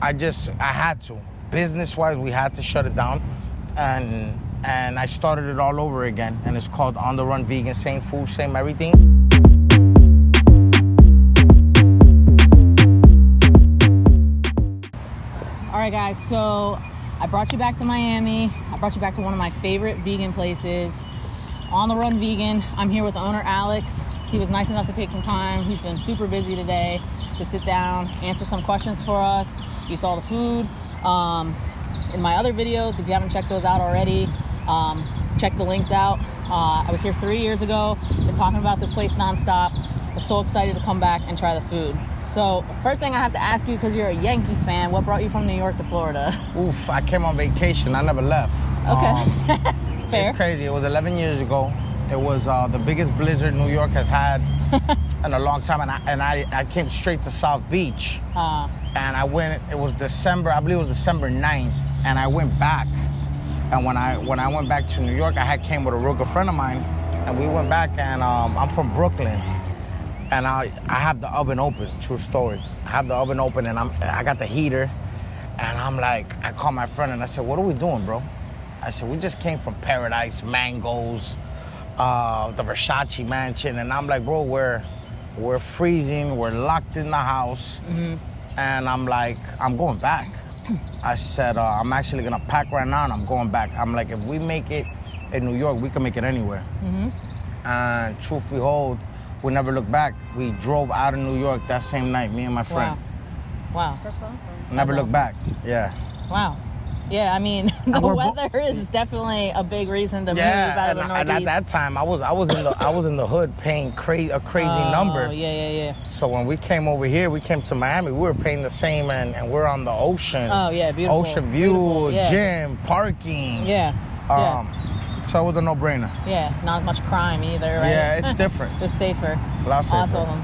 I had to. Business-wise, we had to shut it down. And I started it all over again. And it's called On the Run Vegan, same food, same everything. All right, guys, so I brought you back to Miami. I brought you back to one of my favorite vegan places, On the Run Vegan. I'm here with the owner, Alex. He was nice enough to take some time. He's been super busy today to sit down, answer some questions for us. You saw the food. In my other videos, if you haven't checked those out already, check the links out. I was here 3 years ago, been talking about this place nonstop. I was so excited to come back and try the food. So first thing I have to ask you, because you're a Yankees fan, what brought you from New York to Florida? Oof, I came on vacation. I never left. Okay. Fair. It's crazy. It was 11 years ago. It was the biggest blizzard New York has had in a long time. And I came straight to South Beach. And I went, it was December, I believe it was December 9th. And I went back. And when I went back to New York, I came with a real good friend of mine. And we went back, and I'm from Brooklyn. And I have the oven open, true story. I have the oven open, and I got the heater. And I'm like, I called my friend and I said, what are we doing, bro? I said, we just came from paradise, mangoes, the Versace mansion. And I'm like, bro, we're freezing, we're locked in the house. Mm-hmm. And I'm like, I'm going back. I said, I'm actually gonna pack right now and I'm going back. I'm like, if we make it in New York, we can make it anywhere. Mm-hmm. And truth behold, we never looked back. We drove out of New York that same night, me and my friend. Wow. That's awesome. Never looked back, yeah. Wow. Yeah, I mean, the weather is definitely a big reason to move out of the Northeast. And at that time, I was in the hood paying a crazy number. Yeah. So when we came over here, we came to Miami, we were paying the same, and we're on the ocean. Oh yeah, beautiful. Ocean view, beautiful, yeah. Gym, parking. Yeah. So it was a no-brainer. Yeah, not as much crime either, right? Yeah, it's different. It's safer. A lot safer. Awesome.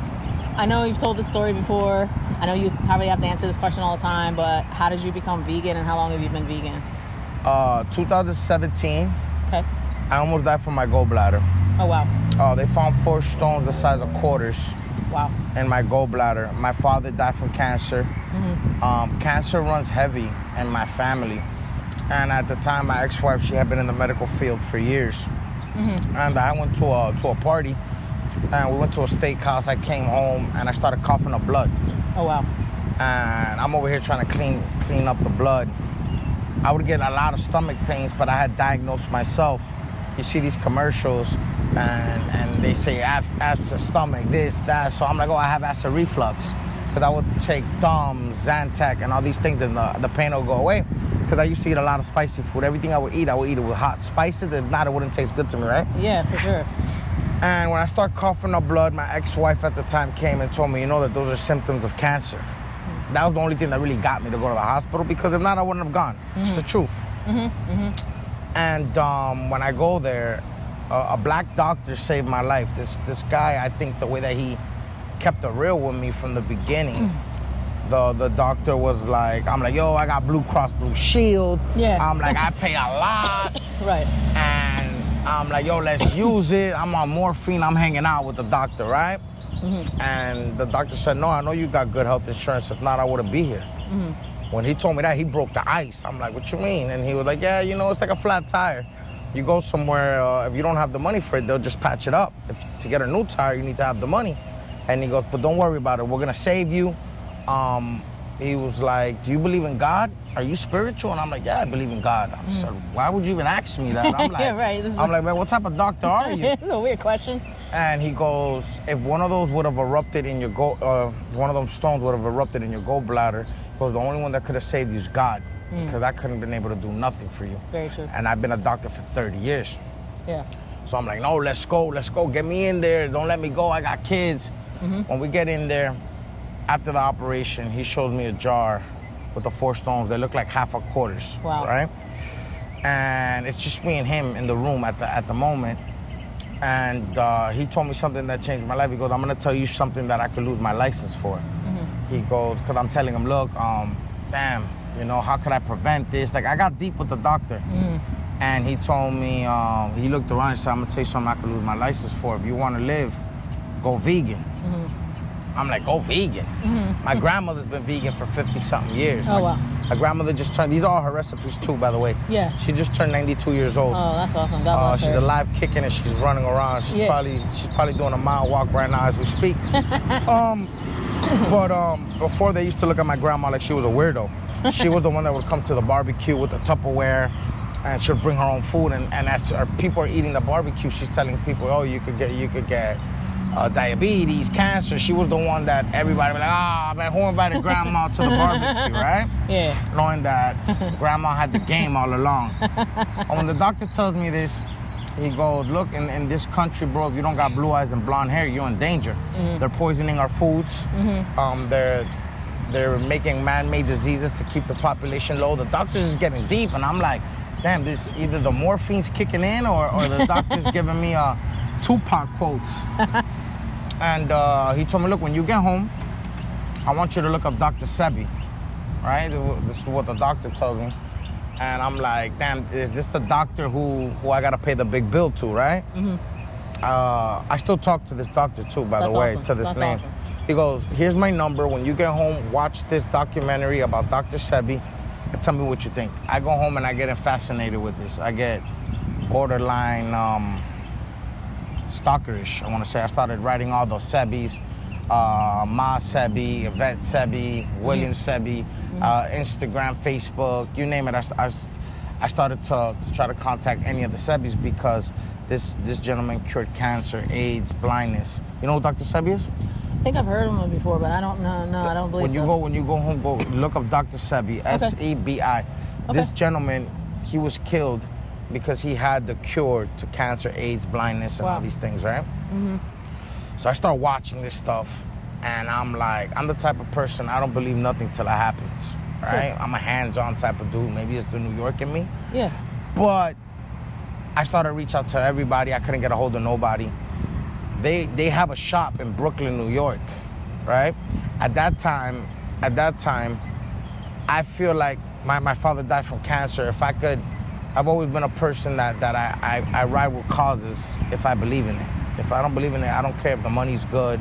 I know you've told this story before. I know you probably have to answer this question all the time, but how did you become vegan and how long have you been vegan? 2017. Okay. I almost died from my gallbladder. Oh, wow. They found 4 stones the size of quarters. Wow. In my gallbladder. My father died from cancer. Mm-hmm. Cancer runs heavy in my family. And at the time, my ex-wife, she had been in the medical field for years. Mm-hmm. And I went to a party, and we went to a steakhouse. I came home, and I started coughing up blood. Oh, wow. And I'm over here trying to clean up the blood. I would get a lot of stomach pains, but I had diagnosed myself. You see these commercials, and they say acid stomach, this, that. So I'm like, oh, I have acid reflux. Because I would take Dom, Zantac, and all these things, and the pain will go away. Because I used to eat a lot of spicy food. Everything I would eat it with hot spices. If not, it wouldn't taste good to me, right? Yeah, for sure. And when I started coughing up blood, my ex-wife at the time came and told me, you know, that those are symptoms of cancer. Mm-hmm. That was the only thing that really got me to go to the hospital, because if not, I wouldn't have gone. Mm-hmm. It's the truth. Mm-hmm. Mm-hmm. And when I go there, a black doctor saved my life. This guy, I think the way that he kept it real with me from the beginning. The doctor was like, I'm like, yo, I got Blue Cross Blue Shield. Yeah. I'm like, I pay a lot. Right. And I'm like, yo, let's use it. I'm on morphine. I'm hanging out with the doctor, right? Mm-hmm. And the doctor said, no, I know you got good health insurance. If not, I wouldn't be here. Mm-hmm. When he told me that, he broke the ice. I'm like, what you mean? And he was like, yeah, you know, it's like a flat tire. You go somewhere, if you don't have the money for it, they'll just patch it up. To get a new tire, you need to have the money. And he goes, but don't worry about it. We're going to save you. He was like, do you believe in God? Are you spiritual? And I'm like, yeah, I believe in God. I said, why would you even ask me that? I'm like, yeah, right. I'm like, man, what type of doctor are you? It's a weird question. And he goes, if one of those would have erupted in your one of those stones would have erupted in your gallbladder, he goes, the only one that could have saved you is God, because I couldn't have been able to do nothing for you. Very true. And I've been a doctor for 30 years. Yeah. So I'm like, no, let's go, get me in there. Don't let me go, I got kids. Mm-hmm. When we get in there, after the operation, he showed me a jar with the 4 stones. They look like half a quarters. Wow. Right? And it's just me and him in the room at the moment. And he told me something that changed my life. He goes, I'm gonna tell you something that I could lose my license for. Mm-hmm. He goes, because I'm telling him, look, damn, you know, how could I prevent this? Like, I got deep with the doctor. Mm. And he told me, he looked around and said, I'm gonna tell you something I could lose my license for. If you wanna live, go vegan. Mm-hmm. I'm like, go vegan. My grandmother's been vegan for 50-something years. Oh, wow. My grandmother just turned, these are all her recipes too, by the way. Yeah. She just turned 92 years old. Oh, that's awesome. God bless her. She's alive, kicking, and she's running around. She's probably doing a mile walk right now as we speak. But before, they used to look at my grandma like she was a weirdo. She was the one that would come to the barbecue with the Tupperware, and she'd bring her own food. And as people are eating the barbecue, she's telling people, oh, you could get diabetes, cancer. She was the one that everybody was like, man, who invited grandma to the barbecue, right? Yeah. Knowing that grandma had the game all along. And when the doctor tells me this, he goes, look, in this country, bro, if you don't got blue eyes and blonde hair, you're in danger. They're poisoning our foods. They're making man-made diseases to keep the population low. The doctor's is getting deep, and I'm like, damn, this either the morphine's kicking in or the doctor's giving me Tupac quotes. And he told me, look, when you get home, I want you to look up Dr. Sebi, right? This is what the doctor tells me. And I'm like, damn, is this the doctor who I gotta pay the big bill to, right? I still talk to this doctor too, by the way, to this name. Awesome. He goes, here's my number. When you get home, watch this documentary about Dr. Sebi and tell me what you think. I go home and I get fascinated with this. I get borderline stalkerish, I want to say. I started writing all those Sebis, Ma Sebi, Yvette Sebi, William Sebi, Instagram, Facebook, you name it. I started to try to contact any of the Sebis because this gentleman cured cancer, AIDS, blindness. You know who Dr. Sebi is? I think I've heard of him before, but I don't know. No, I don't believe so. When you go home, go look up Dr. Sebi, S-E-B-I. Okay. This gentleman, he was killed because he had the cure to cancer, AIDS, blindness, and all these things, right? So I start watching this stuff, and I'm like, I'm the type of person, I don't believe nothing till it happens, right? I'm a hands-on type of dude. Maybe it's the New York in me. Yeah. But I started to reach out to everybody. I couldn't get a hold of nobody. They have a shop in Brooklyn, New York, right? At that time, I feel like my father died from cancer. If I could, I've always been a person that I ride with causes if I believe in it. If I don't believe in it, I don't care if the money's good.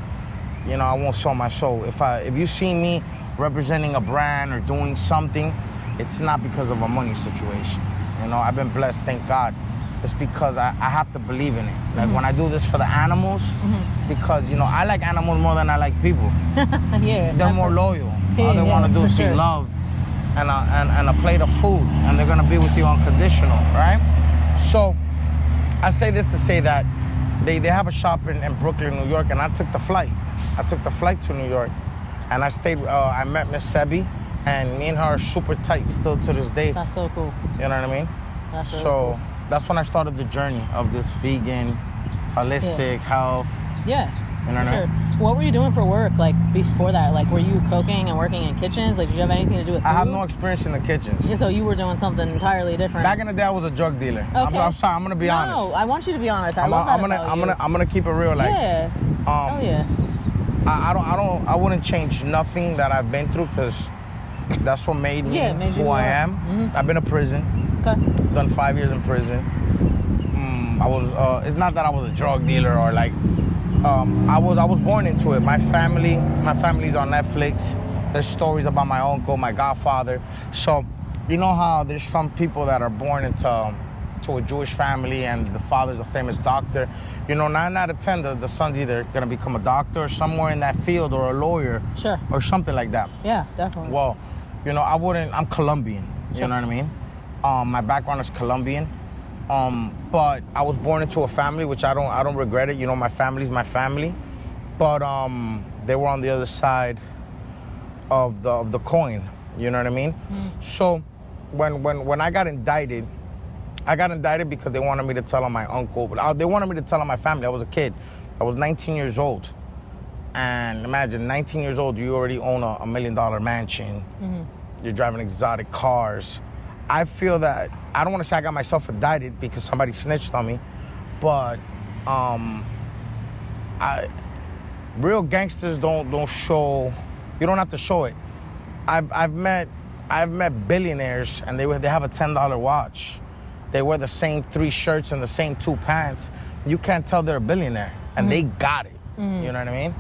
You know, I won't sell my soul. If you see me representing a brand or doing something, it's not because of a money situation. You know, I've been blessed, thank God. It's because I have to believe in it. Like when I do this for the animals, it's because, you know, I like animals more than I like people. They're more loyal. All they want to do is be loved and a plate of food, and they're gonna be with you unconditional, right? So I say this to say that they have a shop in Brooklyn, New York, and I took the flight. I took the flight to New York, and I stayed. I met Miss Sebi, and me and her are super tight still to this day. That's so cool. You know what I mean? That's really cool. That's when I started the journey of this vegan, holistic health. Yeah. You know what I mean? What were you doing for work, like, before that? Like, were you cooking and working in kitchens? Like, did you have anything to do with food? I have no experience in the kitchens. Yeah, so you were doing something entirely different. Back in the day, I was a drug dealer. Okay. I'm sorry, I'm gonna be honest. No, I want you to be honest. I love that about you. I'm gonna keep it real. Like, hell yeah. I wouldn't change nothing that I've been through, because that's what made me who I am. I've been to prison. Okay. Done 5 years in prison. It's not that I was a drug dealer or like. I was born into it. My family's on Netflix. There's stories about my uncle, my godfather. So, you know how there's some people that are born into a Jewish family and the father's a famous doctor. You know, 9 out of 10, the son's either gonna become a doctor or somewhere in that field, or a lawyer, or something like that. Yeah, definitely. Well, you know, I'm Colombian. You know what I mean? My background is Colombian. But I was born into a family, which I don't regret it. You know, my family's my family. But they were on the other side of the coin. You know what I mean? So when I got indicted because they wanted me to tell on my uncle. They wanted me to tell on my family. I was a kid. I was 19 years old. And imagine, 19 years old, you already own a $1 million mansion. You're driving exotic cars. I feel that, I don't want to say I got myself indicted because somebody snitched on me, but real gangsters don't show, you don't have to show it. I've met billionaires, and they have a $10 watch. They wear the same 3 shirts and the same 2 pants. You can't tell they're a billionaire, and they got it. You know what I mean?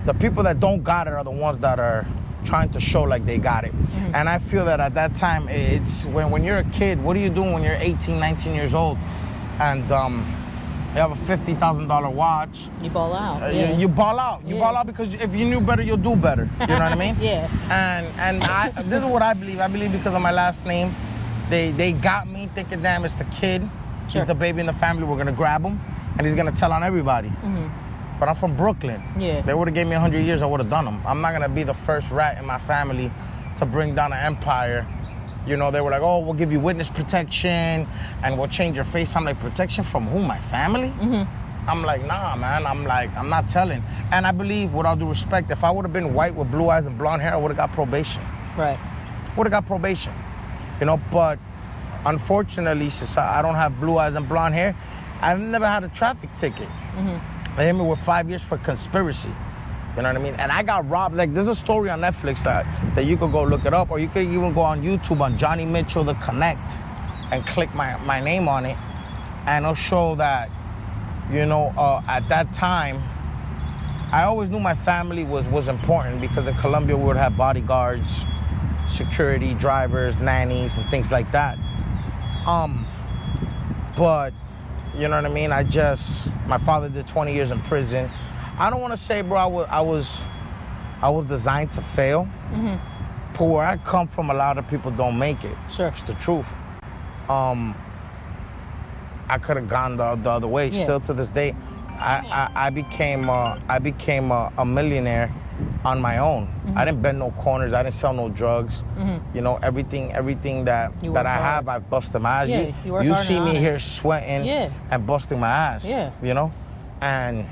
The people that don't got it are the ones that are trying to show like they got it. And I feel that at that time, it's when you're a kid, what are you doing when you're 18, 19 years old? And you have a $50,000 watch. You ball out. You ball out. You ball out because if you knew better, you'll do better. You know what I mean? Yeah. And this is what I believe. I believe because of my last name, they got me thinking, damn, it's the kid. Sure. He's the baby in the family. We're going to grab him. And he's going to tell on everybody. But I'm from Brooklyn. Yeah. They would have gave me 100 years, I would have done them. I'm not going to be the first rat in my family to bring down an empire. You know, they were like, oh, we'll give you witness protection and we'll change your face. I'm like, protection from who, my family? I'm like, nah, man. I'm not telling. And I believe, with all due respect, if I would have been white with blue eyes and blonde hair, I would have got probation. Right. Would have got probation. You know, but unfortunately, since I don't have blue eyes and blonde hair, I've never had a traffic ticket. They hit me with 5 years for conspiracy. You know what I mean? And I got robbed. Like, there's a story on Netflix that you could go look it up, or you could even go on YouTube on Johnny Mitchell The Connect and click my name on it, and it'll show that, you know, at that time, I always knew my family was important because in Colombia we would have bodyguards, security, drivers, nannies, and things like that. But, you know what I mean? My father did 20 years in prison. I don't want to say, bro, I was designed to fail. But where I come from, a lot of people don't make it. Sure. It's the truth. I could have gone the other way. Yeah. Still to this day, I became a millionaire on my own. I didn't bend no corners. I didn't sell no drugs. You know, everything that I have, I busted my ass. Yeah, you work you hard see and me honest. here sweating and busting my ass. Yeah. You know, and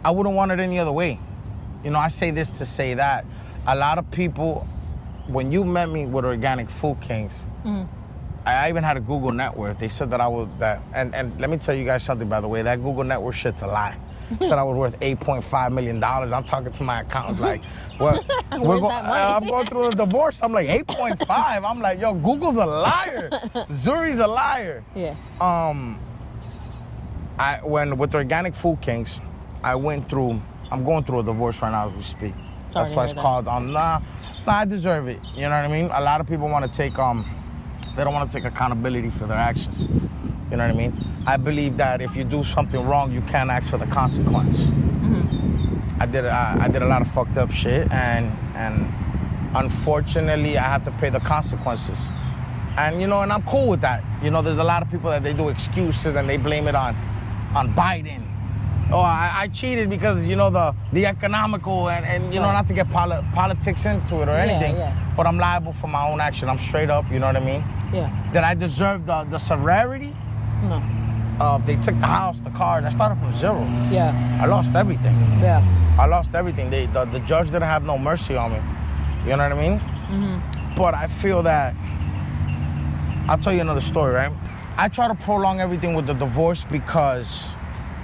I wouldn't want it any other way. You know, I say this to say that a lot of people, when you met me with Organic Food Kings, I even had a Google net worth. They said that I was that, and let me tell you guys something, by the way, that Google net worth shit's a lie. Said I was worth $8.5 million. I'm talking to my accountants like, what? Where's that money? I'm going through a divorce. I'm like, 8.5. I'm like, yo, Google's a liar. Zuri's a liar. Yeah. With Organic Food Kings, I'm going through a divorce right now as we speak. Sorry That's why it's called, nah, I deserve it. You know what I mean? A lot of people want to take, they don't want to take accountability for their actions. You know what I mean? I believe that if you do something wrong, you can't ask for the consequence. I did a lot of fucked up shit, and unfortunately, I have to pay the consequences. And you know, and I'm cool with that. You know, there's a lot of people that they do excuses and they blame it on Biden. Oh, I cheated because, you know, the economical and you know, not to get politics into it or anything, but I'm liable for my own action. I'm straight up, you know what I mean? Yeah. Did I deserve the severity? No. They took the house, the car, and I started from zero. Yeah. I lost everything. Yeah. I lost everything. The judge didn't have no mercy on me. You know what I mean? But I feel that, I'll tell you another story, right? I try to prolong everything with the divorce because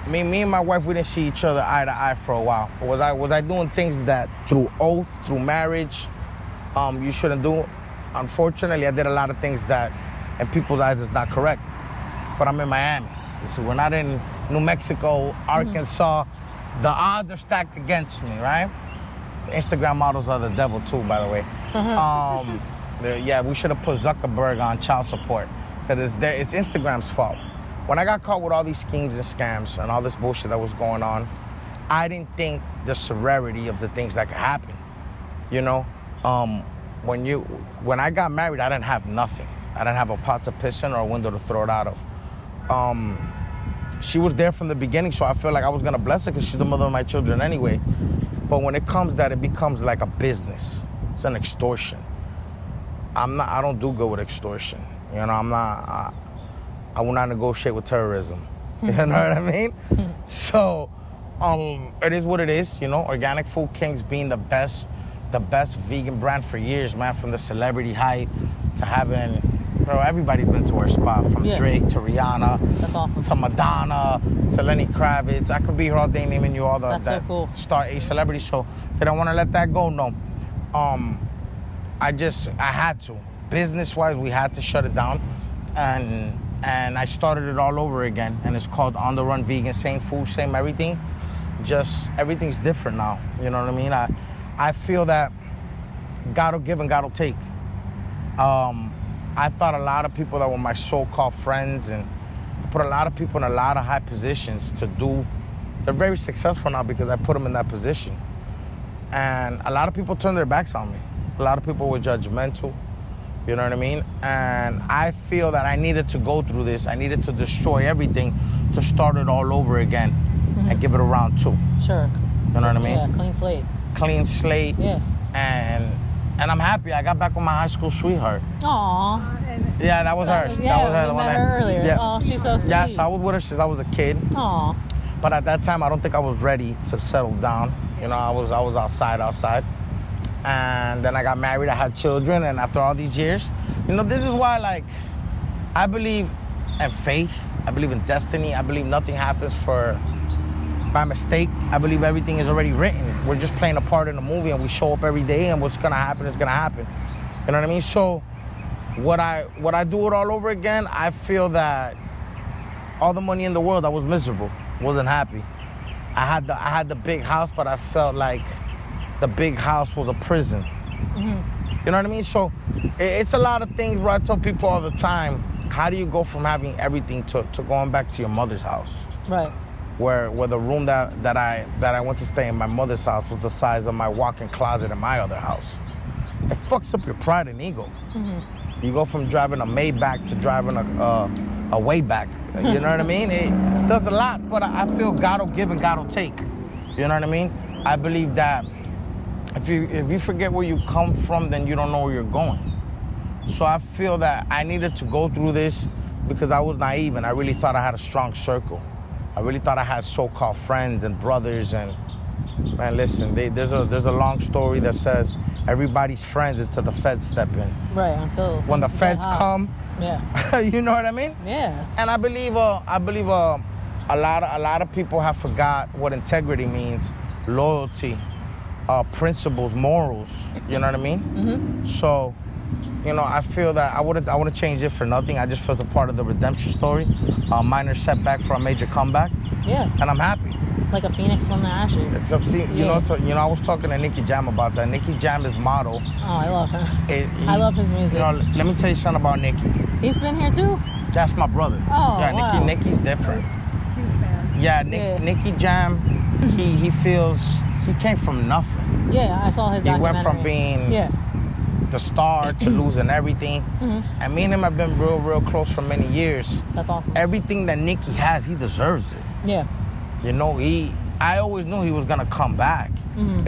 me and my wife, we didn't see each other eye to eye for a while. Was I doing things that through oath, through marriage, you shouldn't do? Unfortunately, I did a lot of things that in people's eyes is not correct. But I'm in Miami. So we're not in New Mexico, Arkansas. The odds are stacked against me, right? Instagram models are the devil too, by the way. Yeah, we should have put Zuckerberg on child support because it's Instagram's fault. When I got caught with all these schemes and scams and all this bullshit that was going on, I didn't think the severity of the things that could happen. You know, when I got married, I didn't have nothing. I didn't have a pot to piss in or a window to throw it out of. She was there from the beginning, so I feel like I was gonna bless her because she's the mother of my children anyway. But when it comes that, it becomes like a business. It's an extortion. I don't do good with extortion. You know, I will not negotiate with terrorism. You know what I mean? So, it is what it is, you know. Organic Food Kings being the best vegan brand for years, man, from the celebrity hype to having, bro, everybody's been to our spot, from Drake to Rihanna. That's awesome. To Madonna, to Lenny Kravitz. I could be here all day naming you all the so cool. Star A celebrities, so they don't want to let that go, no. I had to. Business-wise, we had to shut it down, and I started it all over again, and it's called On the Run Vegan, same food, same everything, everything's different now. You know what I mean? I feel that God will give and God will take. I thought a lot of people that were my so-called friends and put a lot of people in a lot of high positions to do. They're very successful now because I put them in that position. And a lot of people turned their backs on me. A lot of people were judgmental, you know what I mean? And I feel that I needed to go through this. I needed to destroy everything to start it all over again and give it a round two. Sure. You know what I mean? Yeah, clean slate. Clean slate. Yeah. And I'm happy. I got back with my high school sweetheart. Aw. Yeah, that was her. Yeah, that was her. we met her earlier. Yeah. Oh, she's so sweet. Yeah, so I was with her since I was a kid. Aw. But at that time, I don't think I was ready to settle down. You know, I was outside. And then I got married, I had children, and after all these years, you know, this is why, like, I believe in faith. I believe in destiny. I believe nothing happens by mistake. I believe everything is already written. We're just playing a part in the movie, and we show up every day, and what's gonna happen is gonna happen. You know what I mean? So, would I do it all over again? I feel that all the money in the world, I was miserable, wasn't happy. I had the big house, but I felt like the big house was a prison. You know what I mean? So it's a lot of things where I tell people all the time, how do you go from having everything to going back to your mother's house? Right. Where the room that I went to stay in my mother's house was the size of my walk-in closet in my other house. It fucks up your pride and ego. You go from driving a Maybach to driving a Wayback. You know what I mean? It does a lot, but I feel God will give and God will take. You know what I mean? I believe that if you forget where you come from, then you don't know where you're going. So I feel that I needed to go through this because I was naive and I really thought I had a strong circle. I really thought I had so-called friends and brothers, and man, listen, there's a long story that says everybody's friends until the feds step in. Right, until when the feds come, yeah, you know what I mean? Yeah. And I believe a lot of people have forgot what integrity means, loyalty, principles, morals. You know what I mean? So, you know, I feel that I wouldn't change it for nothing. I just feel it's a part of the redemption story. A minor setback for a major comeback. Yeah. And I'm happy. Like a phoenix from the ashes. You know, I was talking to Nicky Jam about that. Nicky Jam is motto. Oh, I love him. I love his music. You know, let me tell you something about Nicky. He's been here too? That's my brother. Oh, yeah, wow. Nicky's different. Huge fan. Yeah, Nicky Jam, he feels, he came from nothing. Yeah, I saw his documentary. He went from being the star to losing everything. And me and him have been real close for many years. That's awesome. Everything that Nicky has, he deserves it. Yeah. You know, I always knew he was gonna come back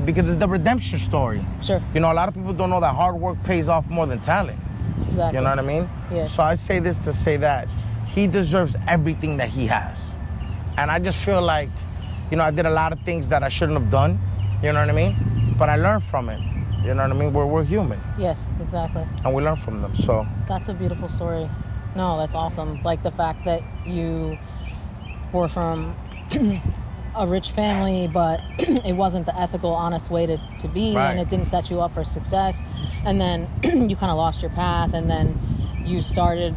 because it's the redemption story. Sure. You know, a lot of people don't know that hard work pays off more than talent. Exactly. You know what I mean? Yeah. So I say this to say that he deserves everything that he has. And I just feel like, you know, I did a lot of things that I shouldn't have done. You know what I mean? But I learned from it. You know what I mean? We're human. Yes, exactly. And we learn from them, so. That's a beautiful story. No, that's awesome. Like the fact that you were from a rich family, but it wasn't the ethical, honest way to be, and it didn't set you up for success. And then you kind of lost your path, and then you started,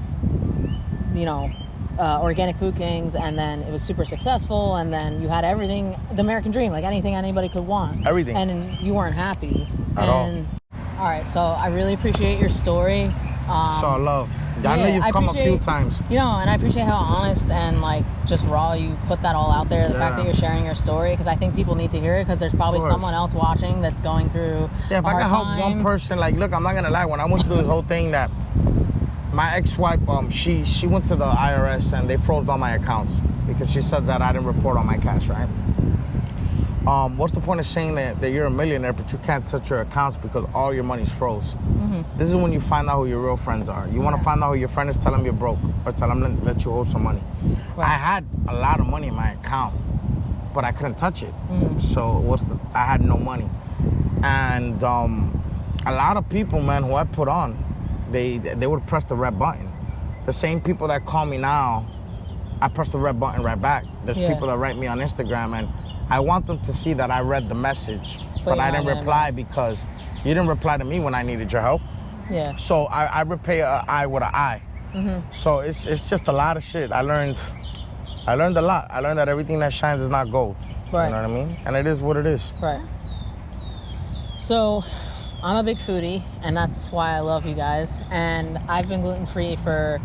you know, Organic Food Kings, and then it was super successful, and then you had everything, the American dream, like anything anybody could want. Everything. And you weren't happy. At all. All right, so I really appreciate your story. So I love. I know you've come a few times. You know, and I appreciate how honest and like just raw you put that all out there. The fact that you're sharing your story, because I think people need to hear it, because there's probably someone else watching that's going through if I can help one person, like, look, I'm not gonna lie. When I went through this whole thing, that my ex-wife, she went to the IRS and they froze all my accounts because she said that I didn't report on my cash, right? What's the point of saying that you're a millionaire but you can't touch your accounts because all your money's froze? This is when you find out who your real friends are. You want to find out who your friend is, tell them you're broke or tell them let you hold some money. I had a lot of money in my account, but I couldn't touch it. So I had no money. And a lot of people, man, who I put on, they would press the red button. The same people that call me now, I press the red button right back. There's people that write me on Instagram, and I want them to see that I read the message, but I didn't reply because you didn't reply to me when I needed your help. Yeah. So I repay an eye with an eye. So it's just a lot of shit. I learned a lot. I learned that everything that shines is not gold. Right. You know what I mean? And it is what it is. Right. So, I'm a big foodie, and that's why I love you guys. And I've been gluten-free for,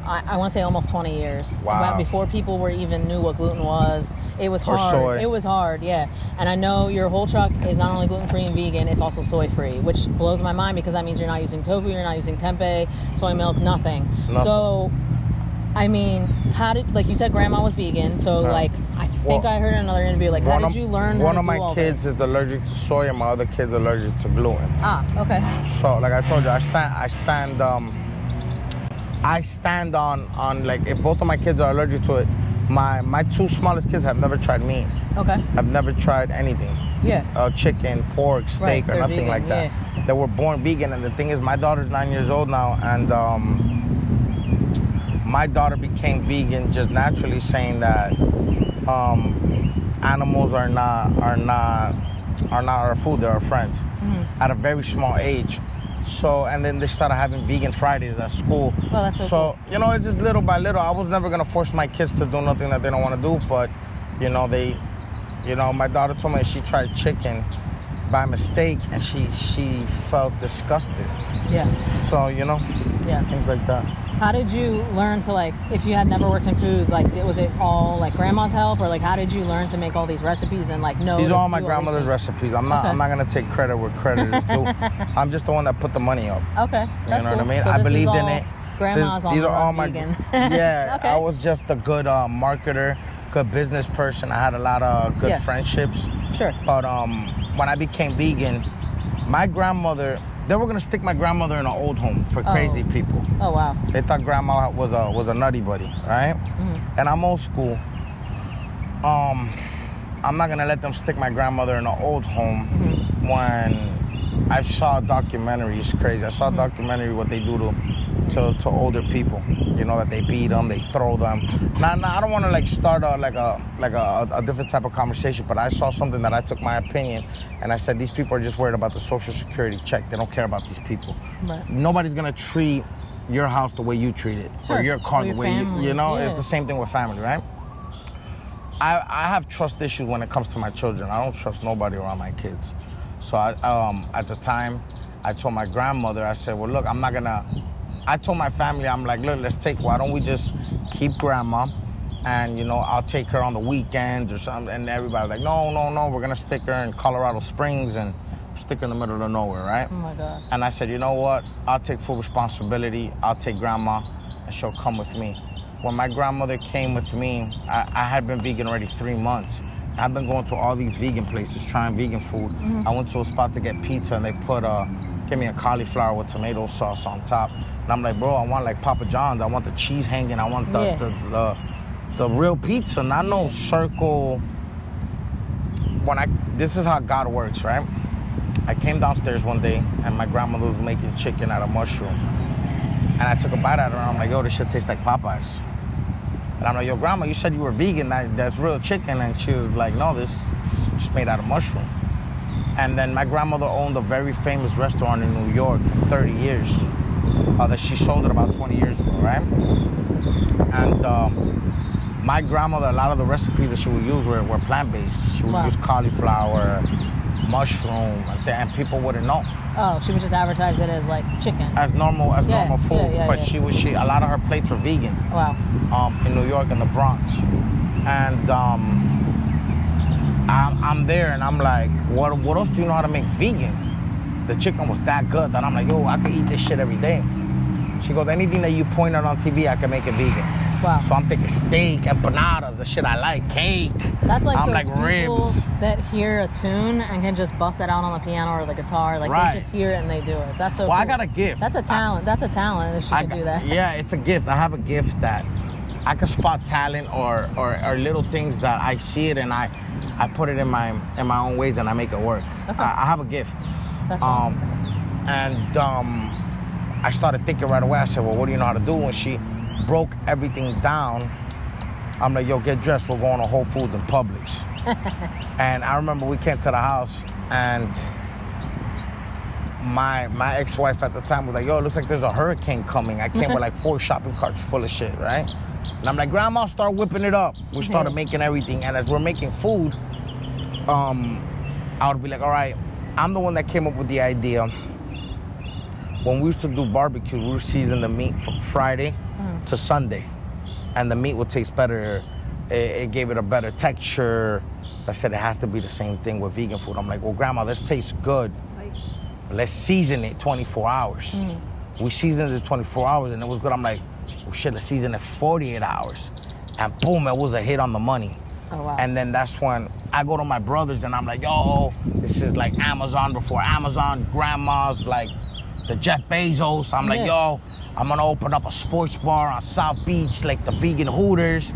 I want to say almost 20 years. Wow. Before people even knew what gluten was. It was hard. Soy. It was hard, yeah. And I know your whole truck is not only gluten-free and vegan, it's also soy-free, which blows my mind because that means you're not using tofu, you're not using tempeh, soy milk, nothing. So, I mean, like you said, grandma was vegan, so like, I think I heard in another interview, like, how did you learn One how of to do my all kids this? is allergic to soy, and my other kid's allergic to gluten. Ah, okay. So, like I told you, I stand on like, if both of my kids are allergic to it, my two smallest kids have never tried meat. Okay. Have never tried anything. Yeah. Chicken, pork, steak, or nothing vegan, like that. Yeah. They were born vegan, and the thing is, my daughter's 9 years old now, and my daughter became vegan just naturally, saying that animals are not our food; they're our friends. Mm-hmm. At a very small age. So, and then they started having vegan Fridays at school. Oh, that's so cool. You know, it's just little by little. I was never gonna force my kids to do nothing that they don't want to do, but you know, my daughter told me she tried chicken by mistake, and she felt disgusted. Yeah. So, you know, things like that. How did you learn to, like, if you had never worked in food, like, was it all like grandma's help, or like how did you learn to make all these recipes and like know? These are all my grandmother's recipes. I'm not gonna take credit where credit is due. I'm just the one that put the money up. Okay, that's you know cool. what I mean? So I believed in it. Grandma's These are all my vegan. Yeah, Okay. I was just a good marketer, good business person. I had a lot of good friendships. Sure. But when I became vegan, my grandmother, they were gonna stick my grandmother in an old home for crazy people. Oh wow. They thought grandma was a nutty buddy, right? Mm-hmm. And I'm old school. I'm not gonna let them stick my grandmother in an old home when I saw a documentary. It's crazy. I saw a documentary what they do to older people. You know, that they beat them, they throw them. Now I don't want to like start a different type of conversation, but I saw something that I took my opinion, and I said these people are just worried about the Social Security check. They don't care about these people. Right. Nobody's gonna treat your house the way you treat it, or your car the way you know. It's the same thing with family, right? I have trust issues when it comes to my children. I don't trust nobody around my kids. So at the time, I told my grandmother, I said, well, look, I told my family, I'm like, look, why don't we just keep grandma, and, you know, I'll take her on the weekends or something. And everybody's like, no, we're gonna stick her in Colorado Springs and stick her in the middle of nowhere, right? Oh my God. And I said, you know what? I'll take full responsibility. I'll take grandma, and she'll come with me. When my grandmother came with me, I had been vegan already 3 months. I've been going to all these vegan places, trying vegan food. I went to a spot to get pizza, and they gave me a cauliflower with tomato sauce on top. And I'm like, bro, I want like Papa John's. I want the cheese hanging. I want the real pizza, not no circle. This is how God works, right? I came downstairs one day, and my grandmother was making chicken out of mushroom. And I took a bite out of her, and I'm like, yo, this shit tastes like Popeyes. And I'm like, yo, grandma, you said you were vegan, that's real chicken. And she was like, no, this is just made out of mushroom. And then my grandmother owned a very famous restaurant in New York for 30 years. That she sold it about 20 years ago, right? And my grandmother, a lot of the recipes that she would use were plant-based. She would use cauliflower, mushroom, and people wouldn't know. Oh, she would just advertise it as like chicken. As normal food. But she a lot of her plates were vegan. Wow. In New York, in the Bronx. And I'm there, and I'm like, what else do you know how to make vegan? The chicken was that good that I'm like, yo, I could eat this shit every day. She goes, anything that you point out on TV, I can make it vegan. Wow. So I'm thinking steak, empanadas, the shit I like, cake. That's like I'm those like people ribs that hear a tune and can just bust it out on the piano or the guitar. Like they just hear it and they do it. That's so cool. I got a gift. That's a talent. That's a talent if she could do that. Yeah, it's a gift. I have a gift that I can spot talent or little things that I see it and I put it in my own ways and I make it work. Okay. I have a gift. That's awesome. And I started thinking right away. I said, well, what do you know how to do? When she broke everything down, I'm like, yo, get dressed. We're going to Whole Foods and Publix. And I remember we came to the house, and my ex-wife at the time was like, yo, it looks like there's a hurricane coming. I came with like 4 shopping carts full of shit, right? And I'm like, Grandma, start whipping it up. We started making everything. And as we're making food, I would be like, all right, I'm the one that came up with the idea. When we used to do barbecue, we would season the meat from Friday to Sunday. And the meat would taste better. It gave it a better texture. I said it has to be the same thing with vegan food. I'm like, well, Grandma, this tastes good. Let's season it 24 hours. We seasoned it 24 hours and it was good. I'm like, well, shit, let's season it 48 hours. And boom, it was a hit on the money. Oh, wow. And then that's when I go to my brothers and I'm like, yo, this is like Amazon before Amazon. Grandma's like the Jeff Bezos. I'm like, yo, I'm gonna open up a sports bar on South Beach, like the vegan Hooters.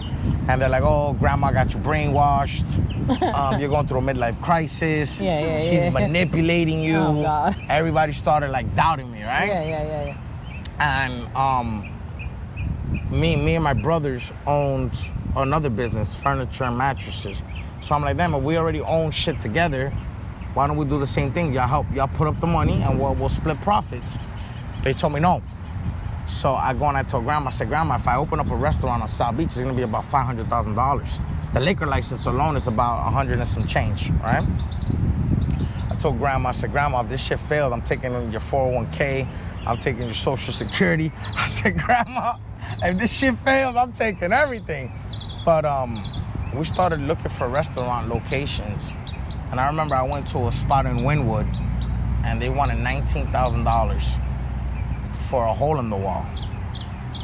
And they're like, oh, Grandma got you brainwashed. You're going through a midlife crisis. She's manipulating you. Oh, God. Everybody started like doubting me, right? Yeah. And me and my brothers owned another business, furniture and mattresses. So I'm like, damn, if we already own shit together, why don't we do the same thing? Y'all put up the money and we'll split profits. They told me no. So I go and I told Grandma, I said, Grandma, if I open up a restaurant on South Beach, it's gonna be about $500,000. The liquor license alone is about 100 and some change, right? I told Grandma, I said, Grandma, if this shit failed, I'm taking your 401k, I'm taking your Social Security. I said, Grandma, if this shit failed, I'm taking everything. But we started looking for restaurant locations. And I remember I went to a spot in Wynwood and they wanted $19,000 for a hole in the wall.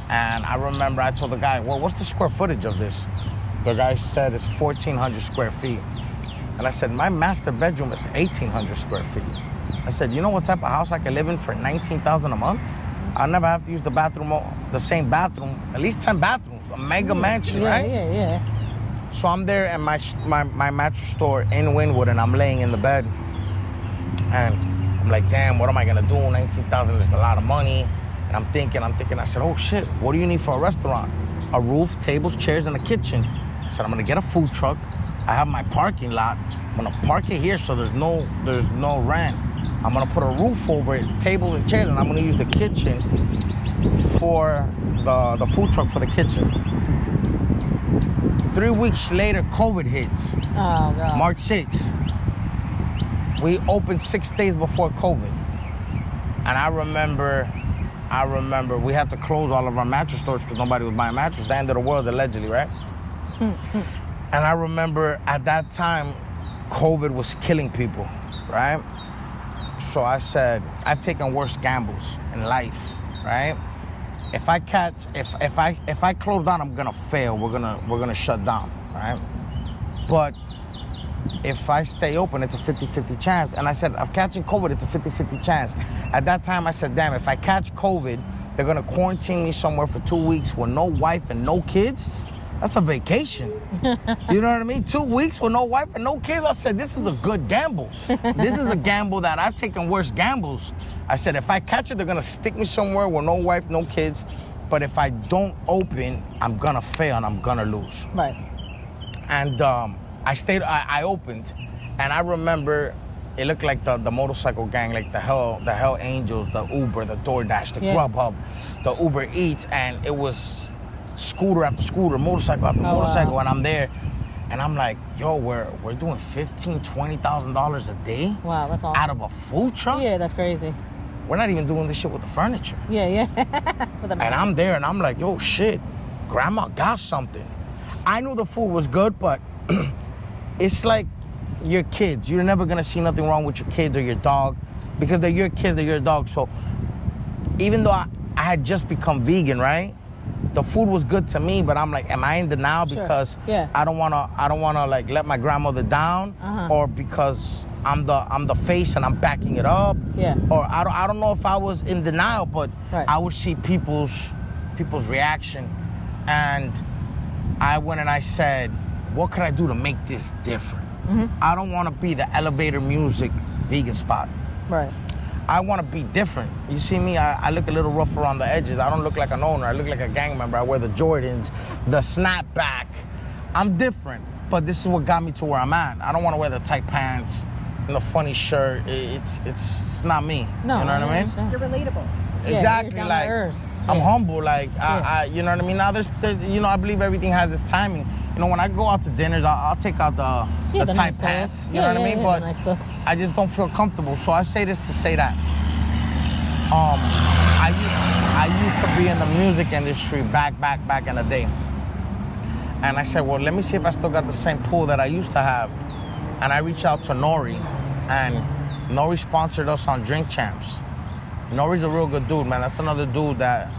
And I remember I told the guy, well, what's the square footage of this? The guy said it's 1,400 square feet. And I said, my master bedroom is 1,800 square feet. I said, you know what type of house I can live in for $19,000 a month? I'll never have to use the same bathroom, at least 10 bathrooms, a mega mansion, right? Yeah. So I'm there at my mattress store in Wynwood and I'm laying in the bed. And I'm like, damn, what am I gonna do? 19,000 is a lot of money. And I'm thinking, I said, oh shit, what do you need for a restaurant? A roof, tables, chairs, and a kitchen. I said, I'm gonna get a food truck. I have my parking lot. I'm gonna park it here so there's no rent. I'm gonna put a roof over it, tables and chairs, and I'm gonna use the kitchen for the food truck for the kitchen. 3 weeks later, COVID hits. Oh, God. March 6th. We opened 6 days before COVID. And I remember we had to close all of our mattress stores because nobody was buying mattresses. The end of the world, allegedly, right? And I remember at that time, COVID was killing people, right? So I said, I've taken worse gambles in life, right? If I close down, I'm gonna fail. We're gonna shut down, right? But if I stay open, it's a 50-50 chance. And I said, of catching COVID, it's a 50-50 chance. At that time, I said, damn, if I catch COVID, they're gonna quarantine me somewhere for 2 weeks with no wife and no kids. That's a vacation. You know what I mean? 2 weeks with no wife and no kids. I said, this is a good gamble. This is a gamble that I've taken worse gambles. I said, if I catch it, they're gonna stick me somewhere with no wife, no kids. But if I don't open, I'm gonna fail and I'm gonna lose. Right. And I opened, and I remember it looked like the motorcycle gang, like the Hell Angels, the Uber, the DoorDash, the Grubhub, the Uber Eats, and it was scooter after scooter, motorcycle after motorcycle, wow. And I'm there, and I'm like, yo, we're doing $15,000, $20,000 a day. Wow, that's awesome. Out of a food truck. Yeah, that's crazy. We're not even doing this shit with the furniture. Yeah. And I'm there, and I'm like, yo, shit, Grandma got something. I knew the food was good, but it's like your kids. You're never gonna see nothing wrong with your kids or your dog because they're your kids, they're your dog. So even though I had just become vegan, right? The food was good to me, but I'm like, am I in denial because I don't wanna like let my grandmother down, or because I'm the face and I'm backing it up, or I don't know if I was in denial, but I would see people's reaction, and I went and I said, what could I do to make this different? I don't want to be the elevator music vegan spot. Right. I want to be different. You see me, I look a little rough around the edges. I don't look like an owner. I look like a gang member. I wear the Jordans, the snapback. I'm different, but this is what got me to where I'm at. I don't want to wear the tight pants and the funny shirt. It's not me. No, you know what I mean? You're relatable. exactly. You're down Like to earth. I'm Yeah. humble. Like I, you know what I mean. Now there's, you know, I believe everything has its timing. You know, when I go out to dinners, I'll take out the tight nice pants. clothes. You know what I mean? But the nice clothes. I just don't feel comfortable. So I say this to say that. I used to be in the music industry back in the day. And I said, well, let me see if I still got the same pool that I used to have. And I reached out to Nori, and Nori sponsored us on Drink Champs. Nori's a real good dude, man. That's another dude that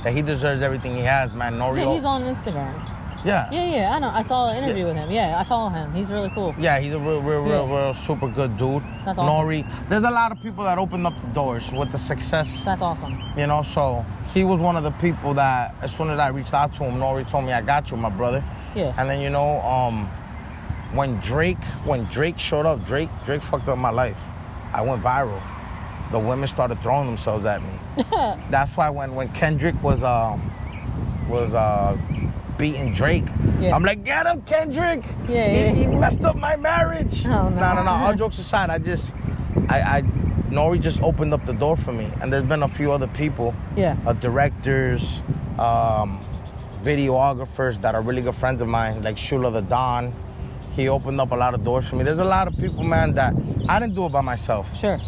he deserves everything he has, man. Nori. Yeah, he's on Instagram. Yeah. Yeah, I know. I saw an interview with him. Yeah, I follow him. He's really cool. Yeah, he's a real super good dude. That's awesome. Nori. There's a lot of people that opened up the doors with the success. That's awesome. You know, so he was one of the people that, as soon as I reached out to him, Nori told me, I got you, my brother. Yeah. And then, you know, when Drake showed up, Drake fucked up my life. I went viral. The women started throwing themselves at me. That's why when Kendrick was beating Drake, yeah. I'm like, get him, Kendrick. Yeah. He messed up my marriage. Oh, no. No. All jokes aside, Nori just opened up the door for me. And there's been a few other people, directors, videographers that are really good friends of mine, like Shula the Don. He opened up a lot of doors for me. There's a lot of people, man, that I didn't do it by myself. Sure.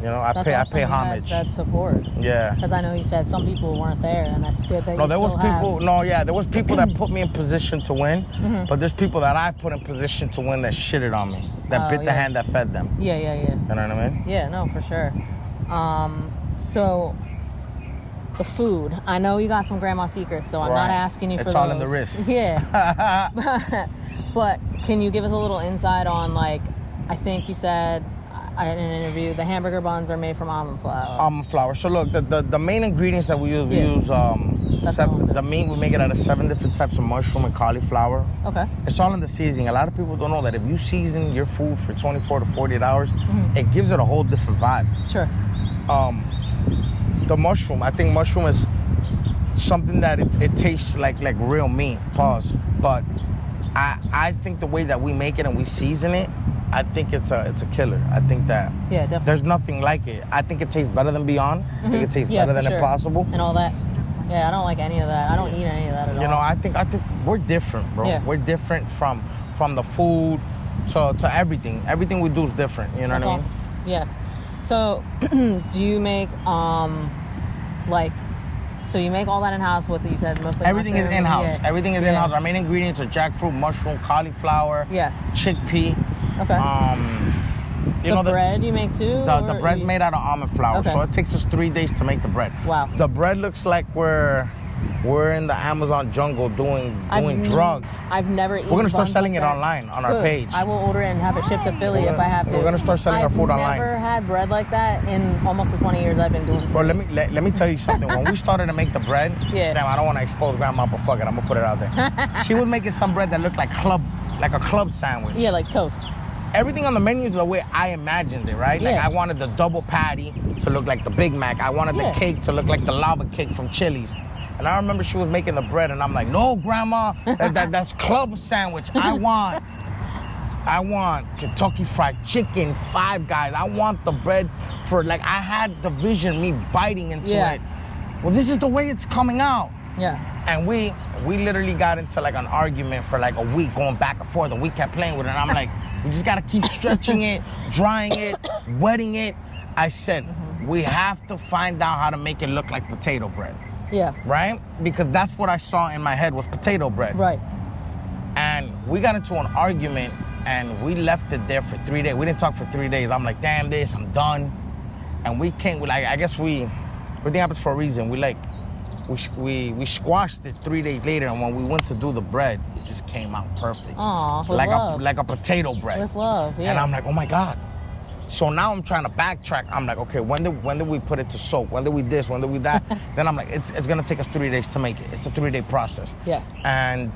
You know, I pay homage. That support. Yeah. Because I know you said some people weren't there, and that's good that there was people that put me in position to win, but there's people that I put in position to win that shitted on me, that bit the hand that fed them. Yeah. You know what I mean? Yeah, no, for sure. So the food. I know you got some grandma secrets, so I'm not asking you for those. It's all in the wrist. Yeah. But can you give us a little insight on, like, I think you said in an interview, the hamburger buns are made from almond flour. Almond flour. So look, the main ingredients that we use, the meat, we make it out of 7 different types of mushroom and cauliflower. Okay. It's all in the seasoning. A lot of people don't know that if you season your food for 24 to 48 hours, it gives it a whole different vibe. Sure. The mushroom, I think mushroom is something that it tastes like real meat, but I think the way that we make it and we season it, I think it's a killer. I think that definitely. There's nothing like it. I think it tastes better than Beyond. I think it tastes better than Impossible. And all that. Yeah, I don't like any of that. I don't eat any of that at all. You know, I think we're different, bro. Yeah. We're different from the food to everything. Everything we do is different. You know what I mean? Awesome. Yeah. So, do you make so you make all that in-house with, you said, mostly everything mushroom? Is in-house. Yeah. Everything is in-house. Our main ingredients are jackfruit, mushroom, cauliflower, chickpea. Okay. The bread you make too? The bread's made out of almond flour, so it takes us 3 days to make the bread. Wow. The bread looks like we're in the Amazon jungle doing drugs. I've never eaten. We're gonna start buns selling like it that. online on our page. I will order it and have it shipped to Philly if I have to. We're gonna start selling our food online. I've never had bread like that in almost the 20 years I've been doing food. Bro, let me tell you something. When we started to make the bread, damn, I don't want to expose Grandma, but fuck it, I'm gonna put it out there. She was making some bread that looked like a club sandwich. Yeah, like toast. Everything on the menu is the way I imagined it, right? Like I wanted the double patty to look like the Big Mac. I wanted the cake to look like the lava cake from Chili's. And I remember she was making the bread, and I'm like, no, Grandma, that's club sandwich. I want Kentucky Fried Chicken, Five Guys. I want the bread for, like, I had the vision, me biting into it. Well, this is the way it's coming out. Yeah. And we literally got into like an argument for like a week, going back and forth, and we kept playing with it. And I'm like, we just gotta keep stretching it, drying it, wetting it. I said, we have to find out how to make it look like potato bread. Yeah. Right? Because that's what I saw in my head was potato bread. Right. And we got into an argument, and we left it there for 3 days. We didn't talk for 3 days. I'm like, damn this, I'm done. And we came, like, I guess everything happens for a reason. We squashed it 3 days later, and when we went to do the bread, it just came out perfect. Aw, with love. Like a potato bread. With love, yeah. And I'm like, oh my God. So now I'm trying to backtrack. I'm like, okay, when did we put it to soak? When did we this? When did we that? Then I'm like, it's gonna take us 3 days to make it. It's a 3-day process. Yeah. And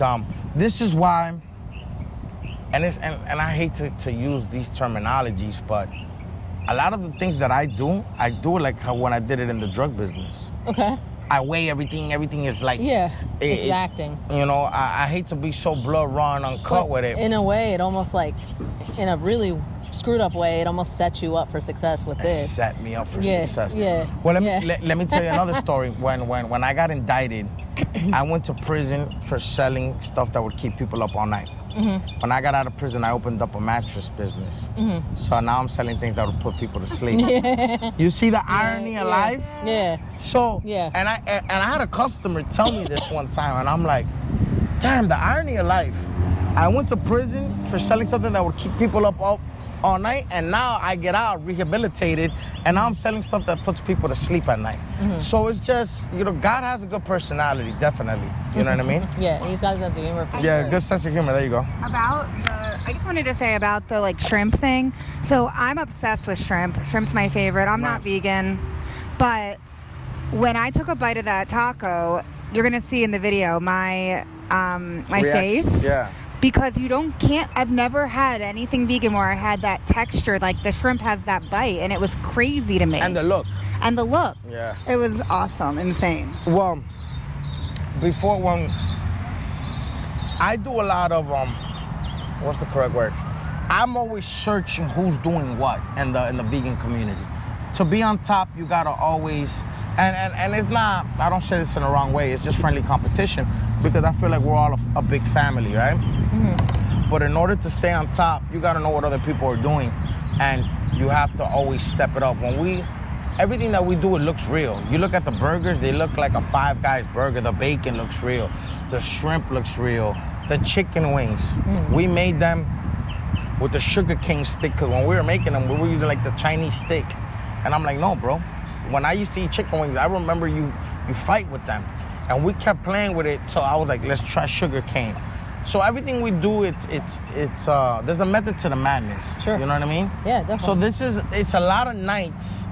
this is why, and I hate to use these terminologies, but a lot of the things that I do like how when I did it in the drug business. Okay. I weigh everything. Everything is like exacting. I hate to be so blood raw and uncut with it. In a way, it almost like, in a really screwed up way, it almost sets you up for success with this. It set me up for Yeah, success. yeah, Well, yeah. let me tell you another story. When I got indicted, I went to prison for selling stuff that would keep people up all night. Mm-hmm. When I got out of prison, I opened up a mattress business. Mm-hmm. So now I'm selling things that would put people to sleep. Yeah. You see the irony of life? Yeah. So, yeah. And I had a customer tell me this one time, and I'm like, damn, the irony of life. I went to prison for selling something that would keep people up all night, and now I get out rehabilitated, and now I'm selling stuff that puts people to sleep at night. Mm-hmm. So it's just, God has a good personality, definitely. You know what I mean? Yeah, he's got a sense of humor for sure. Yeah, good sense of humor. There you go. I just wanted to say about the shrimp thing. So I'm obsessed with shrimp. Shrimp's my favorite. I'm not vegan, but when I took a bite of that taco, you're gonna see in the video my face. Yeah. Because I've never had anything vegan where I had that texture, like the shrimp has that bite, and it was crazy to me. And the look. Yeah. It was awesome, insane. Well, when I do a lot of, what's the correct word? I'm always searching who's doing what in the vegan community. To be on top, you gotta always, and it's not, I don't say this in the wrong way, it's just friendly competition, because I feel like we're all a big family, right? Mm-hmm. But in order to stay on top, you gotta know what other people are doing, and you have to always step it up. Everything that we do, it looks real. You look at the burgers, they look like a Five Guys burger. The bacon looks real. The shrimp looks real. The chicken wings, we made them with the sugar cane stick, because when we were making them, we were using like the Chinese stick. And I'm like, no, bro. When I used to eat chicken wings, I remember you fight with them. And we kept playing with it, so I was like, let's try sugar cane. So everything we do, it's there's a method to the madness. Sure. You know what I mean? Yeah, definitely. So it's a lot of nights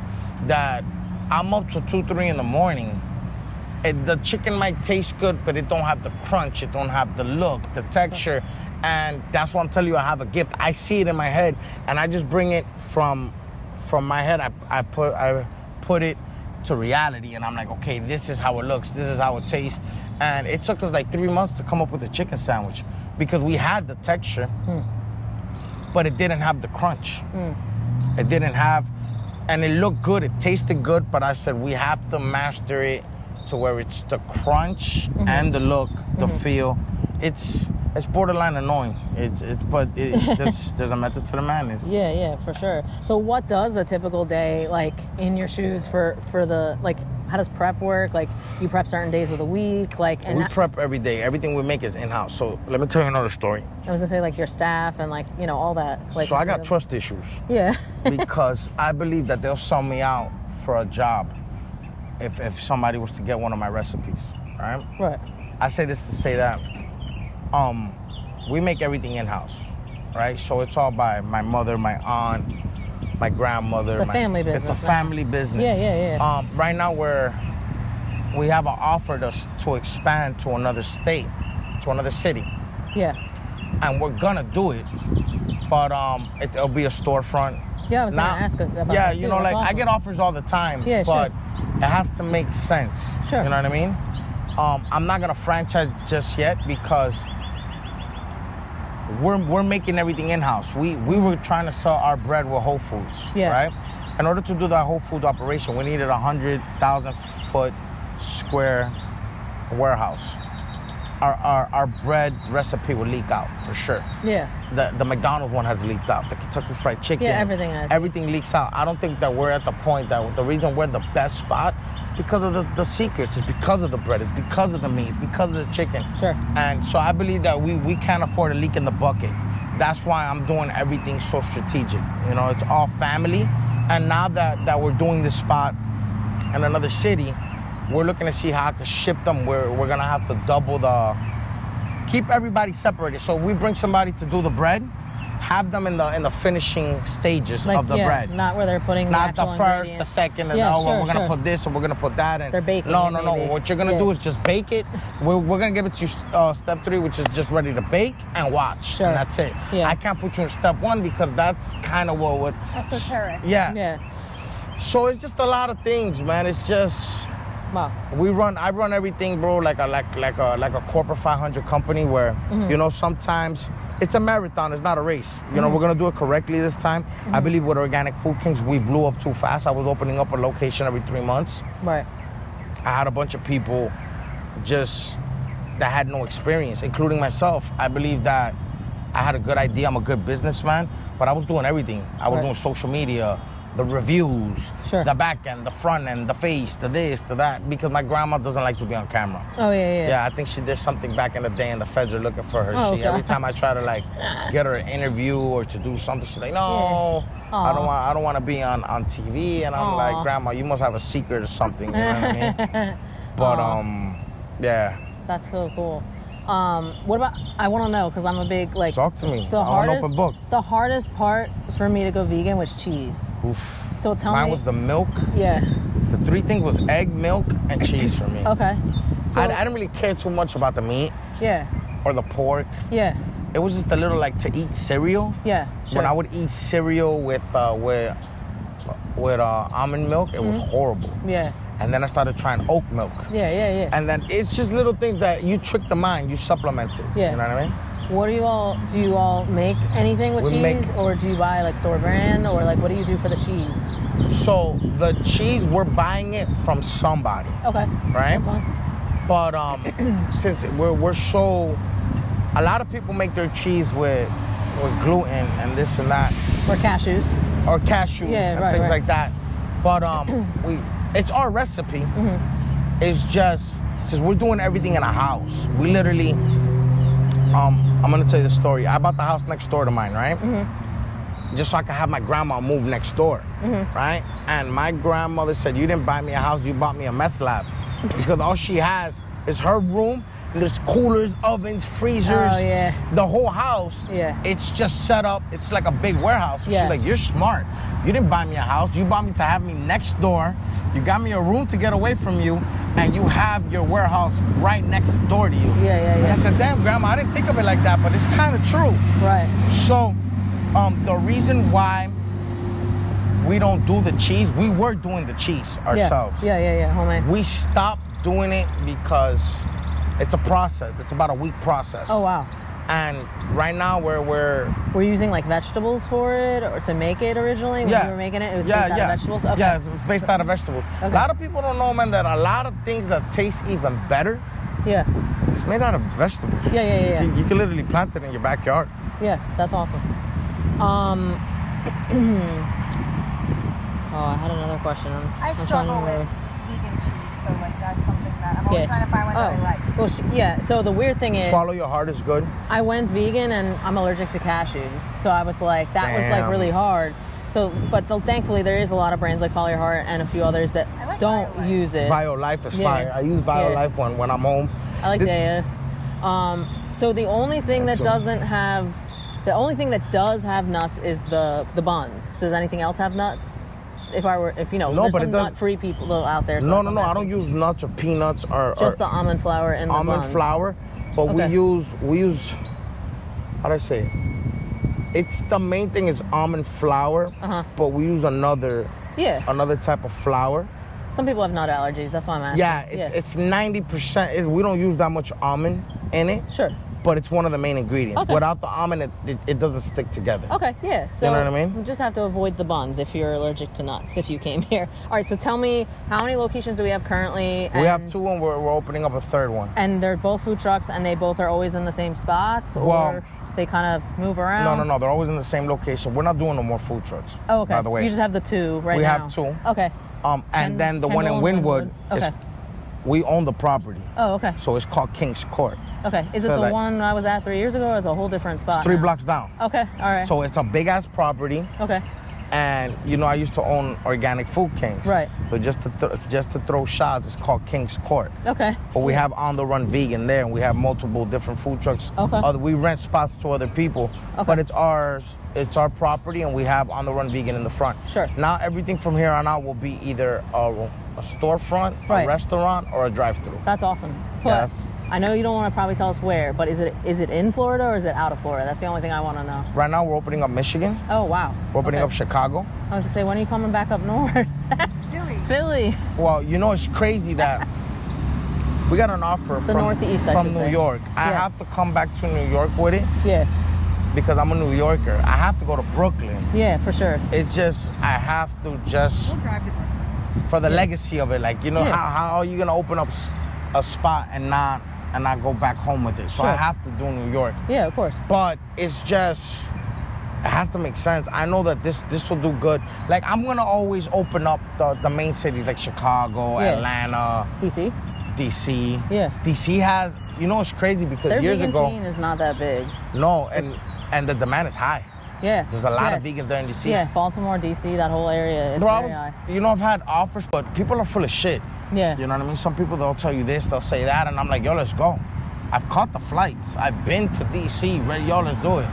that I'm up to 2, 3 in the morning. The chicken might taste good, but it don't have the crunch, it don't have the look, the texture. And that's why I'm telling you, I have a gift. I see it in my head, and I just bring it from my head. I put it to reality, and I'm like, okay, this is how it looks, this is how it tastes. And it took us like 3 months to come up with a chicken sandwich, because we had the texture, but it didn't have the crunch. It didn't have, and it looked good, it tasted good, but I said we have to master it to where it's the crunch and the look, the feel. It's borderline annoying. There's a method to the madness. Yeah, for sure. So what does a typical day like in your shoes for the, like, how does prep work? Like, you prep certain days of the week, like, and we prep every day. Everything we make is in-house. So let me tell you another story. I was gonna say, like, your staff and, like, all that. Like, so I got trust issues. Yeah. Because I believe that they'll sell me out for a job if somebody was to get one of my recipes, right? Right. I say this to say that we make everything in-house, right? So it's all by my mother, my aunt, my grandmother. It's a family business. It's a family business. Yeah. Right now we have an offer to expand to another state, to another city. Yeah. And we're gonna do it, but it'll be a storefront. Yeah, I was gonna ask about that too. Like, awesome. I get offers all the time, Yeah, but sure. it has to make sense. Sure. You know what I mean? I'm not gonna franchise just yet, because we're making everything in-house. We were trying to sell our bread with Whole Foods, right? In order to do that Whole Foods operation, we needed 100,000 foot square warehouse. Our bread recipe would leak out for sure. Yeah. The McDonald's one has leaked out. The Kentucky Fried Chicken. Yeah, everything has. Everything leaks out. I don't think that we're at the point that the reason we're the best spot is because of the secrets. It's because of the bread. It's because of the meat. It's because of the chicken. Sure. And so I believe that we can't afford a leak in the bucket. That's why I'm doing everything so strategic. It's all family. And now that we're doing this spot in another city, we're looking to see how I can ship them. We're gonna have to double keep everybody separated. So we bring somebody to do the bread, have them in the finishing stages of the bread. Not where they're putting not the first, the second, and we're gonna put this and we're gonna put that in. They're baking. No. What you're gonna do is just bake it. We're gonna give it to you step 3, which is just ready to bake and watch. Sure. And that's it. Yeah. I can't put you in step 1 because that's kind of what would. Esoteric. Yeah. So it's just a lot of things, man. It's just. Wow. I run everything, bro, like a corporate 500 company where, you know, sometimes it's a marathon, it's not a race. You know, we're gonna do it correctly this time. I believe with Organic Food Kings, we blew up too fast. I was opening up a location every 3 months. Right. I had a bunch of people just that had no experience, including myself. I believe that I had a good idea. I'm a good businessman, but I was doing everything. I was doing social media, the reviews, the back end, the front end, the face, the this, the that, because my grandma doesn't like to be on camera. Oh, yeah. Yeah, I think she did something back in the day and the feds are looking for her. Oh, Every time I try to like get her an interview or to do something, she's like, no, I don't want to be on TV. And I'm like, Grandma, you must have a secret or something, you know what I mean? But yeah. That's so cool. What about, I want to know, because I'm a big, like... Talk to me. I'm an open book. The hardest part for me to go vegan was cheese. Oof. So tell me... Mine was the milk. Yeah. The 3 things was egg, milk, and cheese for me. Okay. So, I didn't really care too much about the meat. Yeah. Or the pork. Yeah. It was just a little like to eat cereal. Yeah, sure. When I would eat cereal with almond milk, it was horrible. Yeah. And then I started trying oat milk. Yeah. And then it's just little things that you trick the mind, you supplement it. Yeah. You know what I mean? What do you all make anything with cheese? Or do you buy like store brand? Or like what do you do for the cheese? So the cheese, we're buying it from somebody. Okay. Right? That's fine. But since we're so, a lot of people make their cheese with gluten and this and that. Or cashews. Or cashews and things like that. But it's our recipe. It's just, since we're doing everything in a house, we literally, I'm gonna tell you the story. I bought the house next door to mine, right? Just so I could have my grandma move next door, right? And my grandmother said, you didn't buy me a house, you bought me a meth lab. Because all she has is her room, and there's coolers, ovens, freezers, the whole house. It's just set up, it's like a big warehouse. So she's like, you're smart. You didn't buy me a house, you bought me to have me next door. You got me a room to get away from you, and you have your warehouse right next door to you. And I said, damn, Grandma, I didn't think of it like that, but it's kind of true. Right. So, the reason why we don't do the cheese, we were doing the cheese ourselves. Yeah, homemade. We stopped doing it because it's a process. It's about a week process. Oh, wow. And right now we're using like vegetables for it or to make it originally when you were making it? It was based out of vegetables? Okay. Yeah, it was based out of vegetables. Okay. A lot of people don't know, man, that a lot of things that taste even better, it's made out of vegetables. Yeah. You can literally plant it in your backyard. Yeah, that's awesome. I had another question. I struggle with vegan cheese, so like that's something that I'm always trying to find one that I like. Well, so the weird thing is... Follow your heart is good. I went vegan and I'm allergic to cashews. So I was like, that was like really hard. So, but thankfully there is a lot of brands like Follow Your Heart and a few others that don't use it. BioLife is fire. I use BioLife one when I'm home. I like Daya. So the only thing that doesn't have... The only thing that does have nuts is the buns. Does anything else have nuts? If you know, there's some nut-free people out there. So no, I don't use nuts or peanuts or just the almond flour and the almond buns. flour, but we use how do I say it? It's the main thing is almond flour, but we use another type of flour. Some people have nut allergies. That's why I'm asking. Yeah, it's 90%. We don't use that much almond in it. Sure. But it's one of the main ingredients. Okay. Without the almond, it doesn't stick together. Okay, yeah. So you know what I mean? You just have to avoid the buns if you're allergic to nuts, if you came here. All right, so tell me, how many locations do we have currently? We have 2 and we're opening up a 3rd one. And they're both food trucks and they both are always in the same spots? Or they kind of move around? No, they're always in the same location. We're not doing no more food trucks. Oh, okay. By the way. You just have the 2 right now? We have 2. Okay. And then the one in Wynwood, we own the property. Oh, okay. So it's called King's Court. Okay. Is it the one I was at 3 years ago or is it a whole different spot? 3 blocks down. Okay, all right. So it's a big ass property. Okay. And you know, I used to own Organic Food Kings. Right. So just to throw shots, it's called King's Court. Okay. But we have On the Run Vegan there, and we have multiple different food trucks. Okay. We rent spots to other people. Okay. But it's ours. It's our property, and we have On the Run Vegan in the front. Sure. Now everything from here on out will be either a storefront, a restaurant, or a drive-through. That's awesome. But I know you don't want to probably tell us where, but is it in Florida or is it out of Florida? That's the only thing I want to know. Right now we're opening up Michigan. Oh, wow. We're opening up Chicago. I was to say, when are you coming back up north? Dewey. Philly. Well, you know, it's crazy that we got an offer The Northeast, I from should New say. York. I Yeah. have to come back to New York with it Yeah. because I'm a New Yorker. I have to go to Brooklyn. Yeah, for sure. It's just, I have to just, We'll drive to Brooklyn. for the legacy of it. Like, you know, Yeah. how are you going to open up a spot and not go back home with it? So I Sure. have to do New York. Yeah, of course. But it's just, it has to make sense. I know that this will do good. Like, I'm going to always open up the main cities like Chicago, Yeah. Atlanta, DC. DC. Yeah. DC has, you know, it's crazy because Their years vegan ago, scene is not that big. no, and the demand is high. Yes. There's a lot yes. of vegans there in DC. Yeah, Baltimore, DC, that whole area, it's Bro, very high. you know, I've had offers, but people are full of shit. Yeah. You know what I mean? Some people, they'll tell you this, they'll say that, and I'm like, yo, let's go. I've caught the flights. I've been to DC, ready, yo, let's do it.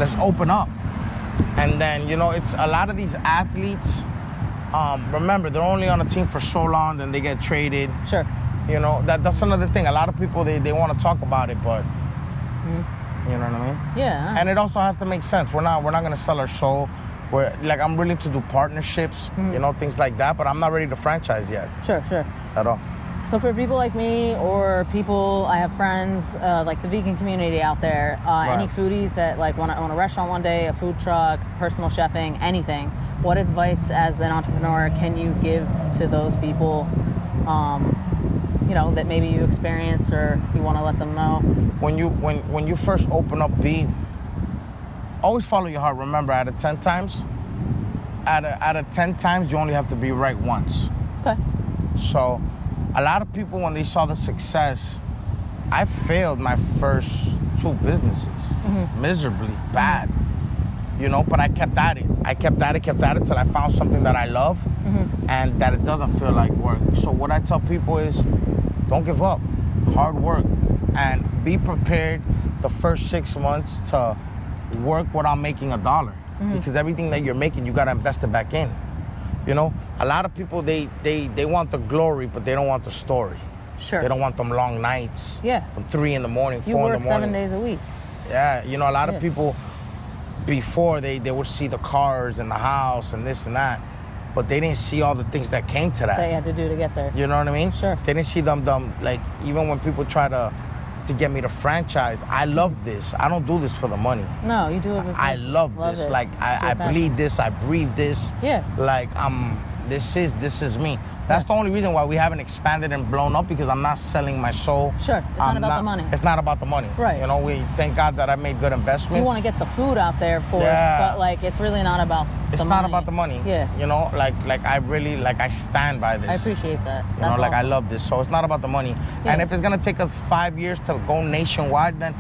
Let's open up. And then, you know, it's a lot of these athletes, remember, they're only on a team for so long, then they get traded. Sure. You know, that's another thing. A lot of people, they want to talk about it, but, you know what I mean? Yeah. And it also has to make sense. We're not going to sell our soul. We're, like, I'm willing to do partnerships, you know, things like that, but I'm not ready to franchise yet Sure, sure. at all. So for people like me or people, I have friends, like the vegan community out there, any foodies that like want to own a restaurant one day, a food truck, personal chefing, anything, what advice as an entrepreneur can you give to those people, you know, that maybe you experienced or you want to let them know? When you first open up Beat, always follow your heart. Remember, out of 10 times, you only have to be right once. Okay. So a lot of people, when they saw the success, I failed my first 2 businesses miserably, bad. You know, but I kept at it. I kept at it till I found something that I love and that it doesn't feel like work. So what I tell people is, don't give up. Hard work. And be prepared the first 6 months to work without making $1. Because everything that you're making, you gotta invest it back in. You know, a lot of people, they want the glory, but they don't want the story. Sure. They don't want them long nights. Yeah. From 3 in the morning, 4 You in the work morning. 7 days a week. Yeah, you know, a lot Yeah. of people, before they would see the cars and the house and this and that, but they didn't see all the things that came to that. That you had to do to get there. You know what I mean? Sure. They didn't see them, like, even when people try to get me to franchise, I love this. I don't do this for the money. No, you do it because I love this. it. Like, It's your I passion. bleed this, I breathe this. Yeah. Like, this is me. That's the only reason why we haven't expanded and blown up, because I'm not selling my soul. Sure, it's not about the money. It's not about the money. Right. You know, thank God that I made good investments. You want to get the food out there, of course, Yeah. but like it's really not about It's the not money. about the money. Yeah. You know, like I really, like, I stand by this. I appreciate that. You know, That's like, I awesome. love this. So it's not about the money. Yeah. And if it's gonna take us 5 years to go nationwide, then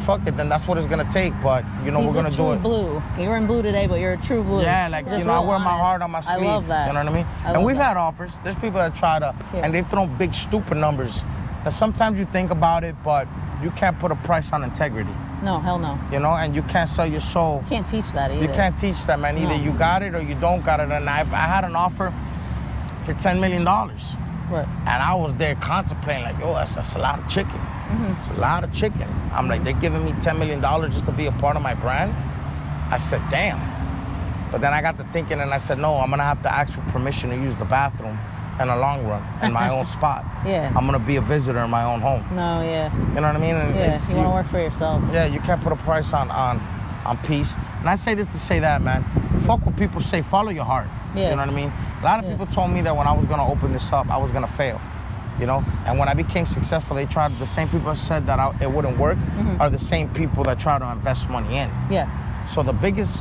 fuck it. Then that's what it's gonna take. But you know, He's we're gonna a do true it. blue. You're in blue today, but you're a true blue. Yeah, like, Just you know, I real wear my honest. heart on my sleeve. I love that. You know what I mean? I And love we've that. had offers. There's people that try to, Yeah. and they throw big stupid numbers. And sometimes you think about it, but you can't put a price on integrity. No, hell no. You know, and you can't sell your soul. Can't teach that either. You can't teach that, man. Either No. you got it or you don't got it. And I had an offer for $10 million. Right. And I was there contemplating, like, yo, that's a lot of chicken. It's a lot of chicken. I'm like, they're giving me $10 million just to be a part of my brand? I said, damn. But then I got to thinking and I said, no, I'm gonna have to ask for permission to use the bathroom in the long run, in my own spot. Yeah. I'm gonna be a visitor in my own home. No, yeah. You know what I mean? And Yeah, it's- you want to work for yourself. Yeah, you can't put a price on peace. And I say this to say that, man. Fuck what people say, follow your heart. Yeah. You know what I mean? A lot of Yeah. people told me that when I was gonna open this up, I was gonna fail. You know? And when I became successful, they tried, the same people that said that it wouldn't work are the same people that try to invest money in. Yeah. So the biggest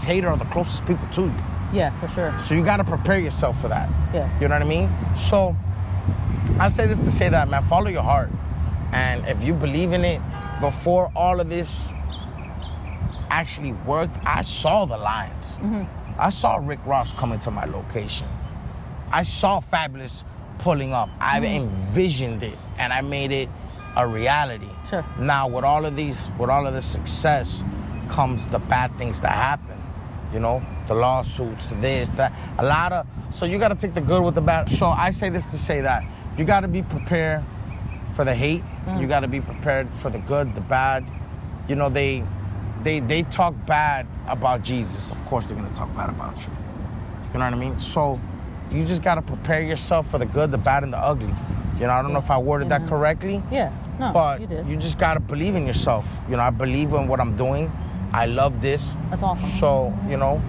hater are the closest people to you. Yeah, for sure. So you gotta prepare yourself for that. Yeah. You know what I mean? So I say this to say that, man, follow your heart. And if you believe in it, before all of this actually worked, I saw the lines. I saw Rick Ross coming to my location. I saw Fabulous pulling up. I envisioned it and I made it a reality. Sure. Now with all of this success comes the bad things that happen. You know, the lawsuits, this, that, so you gotta take the good with the bad. So I say this to say that. You gotta be prepared for the hate. You gotta be prepared for the good, the bad. You know, they talk bad about Jesus. Of course they're gonna talk bad about you. You know what I mean? So you just gotta prepare yourself for the good, the bad, and the ugly. You know, I don't know if I worded that correctly. Yeah, no, but you did. You just gotta believe in yourself. You know, I believe in what I'm doing. I love this. That's awesome. So, you know,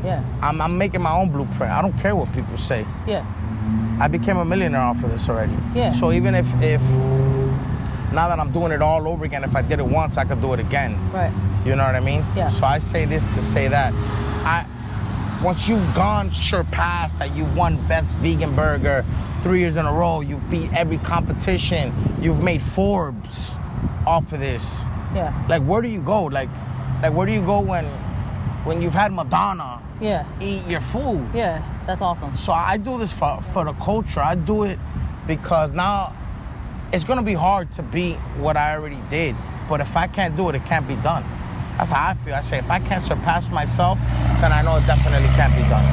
yeah, I'm making my own blueprint. I don't care what people say. Yeah. I became a millionaire off of this already. Yeah. So even if now that I'm doing it all over again, if I did it once, I could do it again. Right. You know what I mean? Yeah. So I say this to say that. Once you've surpassed that, you won best vegan burger 3 years in a row, you beat every competition, you've made Forbes off of this. Yeah. Like, where do you go? Like where do you go when you've had Madonna eat your food? Yeah, that's awesome. So I do this for the culture. I do it because now it's gonna be hard to beat what I already did. But if I can't do it, it can't be done. That's how I feel. I say, if I can't surpass myself, then I know it definitely can't be done.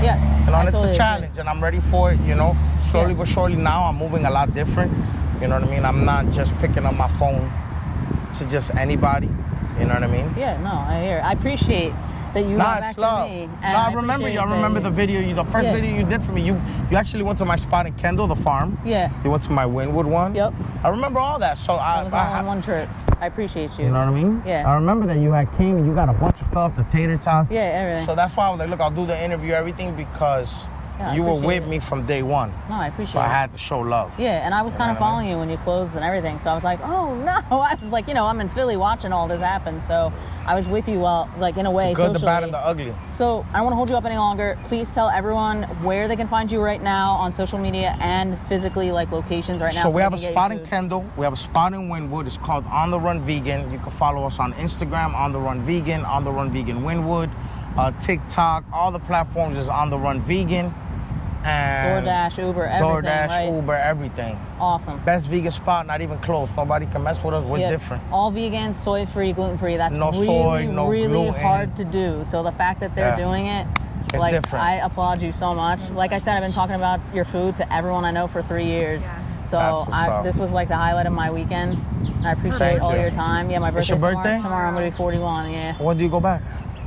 Yes. You know, and totally it's a challenge, and I'm ready for it, you know. Slowly but surely now, I'm moving a lot different. You know what I mean? I'm not just picking up my phone to just anybody. You know what I mean? Yeah, no, I hear. I appreciate that you got back to me. I remember you. I remember the video. The first video you did for me. You actually went to my spot in Kendall, the farm. Yeah. You went to my Wynwood one. Yep. I remember all that. So it was all in one trip. I appreciate you. You know what I mean? Yeah. I remember that you had came and you got a bunch of stuff, the tater tots. Yeah, everything. So that's why I was like, look, I'll do the interview, everything, because Yeah, you were with me from day one. No, I appreciate it. So I had to show love. Yeah, and I was kind of following you when you closed and everything. So I was like, oh no. I was like, you know, I'm in Philly watching all this happen. So I was with you while, like, in a way, The good, socially. the bad, and the ugly. So I don't want to hold you up any longer. Please tell everyone where they can find you right now on social media and physically, like, locations right now. So we have a spot in Kendall. We have a spot in Wynwood. It's called On the Run Vegan. You can follow us on Instagram, On the Run Vegan, On the Run Vegan Wynwood, TikTok. All the platforms is On the Run Vegan. And DoorDash, Uber, everything, DoorDash, right? Uber, everything. Awesome. Best vegan spot, not even close. Nobody can mess with us. We're different. All vegan, soy-free, gluten-free. That's no really, soy, no really gluten. hard to do. So the fact that they're doing it, it's like, different. I applaud you so much. Like I said, I've been talking about your food to everyone I know for 3 years. Yes. So this was like the highlight of my weekend. And I appreciate all your time. Yeah, my birthday's your birthday? tomorrow. I'm going to be 41, yeah. When do you go back?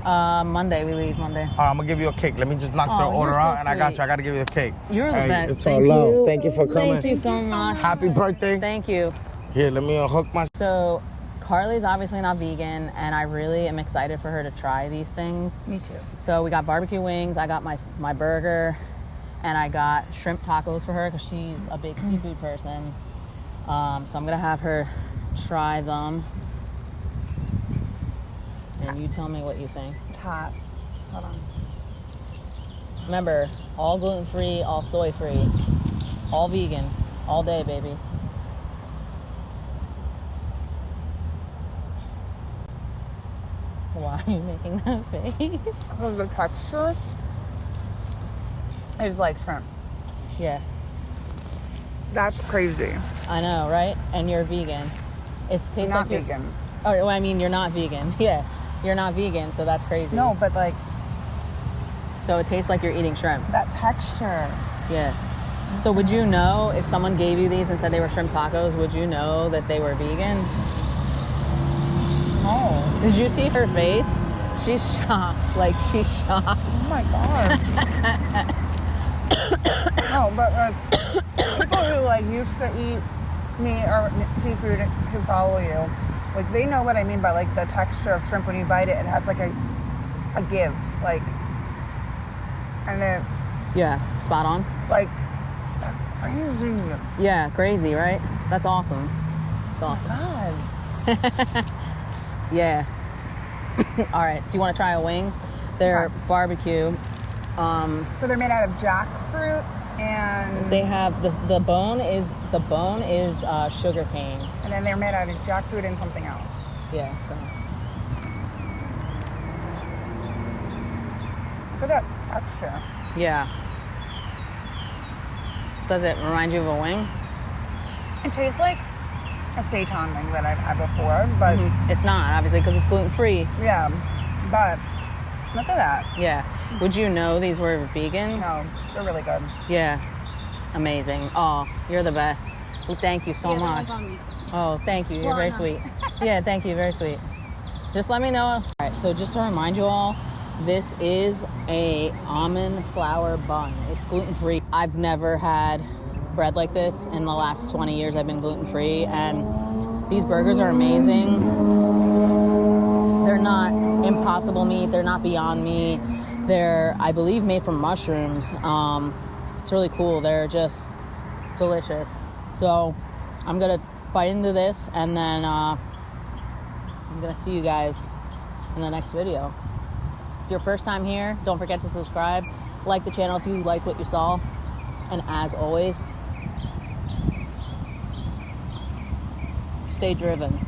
Monday, we leave Monday. All right, I'm gonna give you a cake. Let me just knock the you're order so out, and I got sweet. you. I gotta give you the cake. You're the best. It's Thank all love. you. Thank you for coming. Thank you so much. Happy birthday. Thank you. Here, let me unhook my. So, Carly's obviously not vegan, and I really am excited for her to try these things. Me too. So we got barbecue wings, I got my burger, and I got shrimp tacos for her because she's a big seafood person. So I'm gonna have her try them. And you tell me what you think. It's hot. Hold on. Remember, all gluten-free, all soy-free, all vegan, all day, baby. Why are you making that face? Because the texture is like shrimp. Yeah, That's crazy. I know, right? And you're vegan. It tastes Not like you're vegan. Oh, well, I mean, you're not vegan. Yeah, you're not vegan, so that's crazy. No, but like So it tastes like you're eating shrimp. that texture. Yeah. So would you know if someone gave you these and said they were shrimp tacos, would you know that they were vegan? Oh. Did you see her face? She's shocked. Like, she's shocked. Oh my god. No, but like people who like used to eat meat or seafood who follow you, like they know what I mean by like the texture of shrimp when you bite it. It has like a give, like, and then Yeah, spot on. like that's crazy. Yeah, crazy, right? That's awesome. It's awesome. God. Yeah. All right. Do you want to try a wing? They're Okay. barbecue. So they're made out of jackfruit and They have the bone is sugar cane. and then they're made out of jackfruit and something else. Yeah. So Look at that texture. yeah. Does it remind you of a wing? It tastes like a seitan wing that I've had before, but It's not, obviously, because it's gluten free. yeah, but look at that. Yeah. Would you know these were vegan? No, they're really good. Yeah. Amazing. Oh, you're the best. Well, thank you so much. Oh, thank you. You're very sweet. Yeah, thank you. Very sweet. Just let me know. All right. So just to remind you all, This is a almond flour bun. It's gluten-free. I've never had bread like this in the last 20 years I've been gluten-free, and these burgers are amazing. They're not Impossible meat. They're not Beyond Meat. They're, I believe, made from mushrooms. It's really cool. They're just delicious. So I'm gonna bite into this, and then I'm gonna see you guys in the next video. If it's your first time here, don't forget to subscribe, like the channel if you liked what you saw, and as always, stay driven.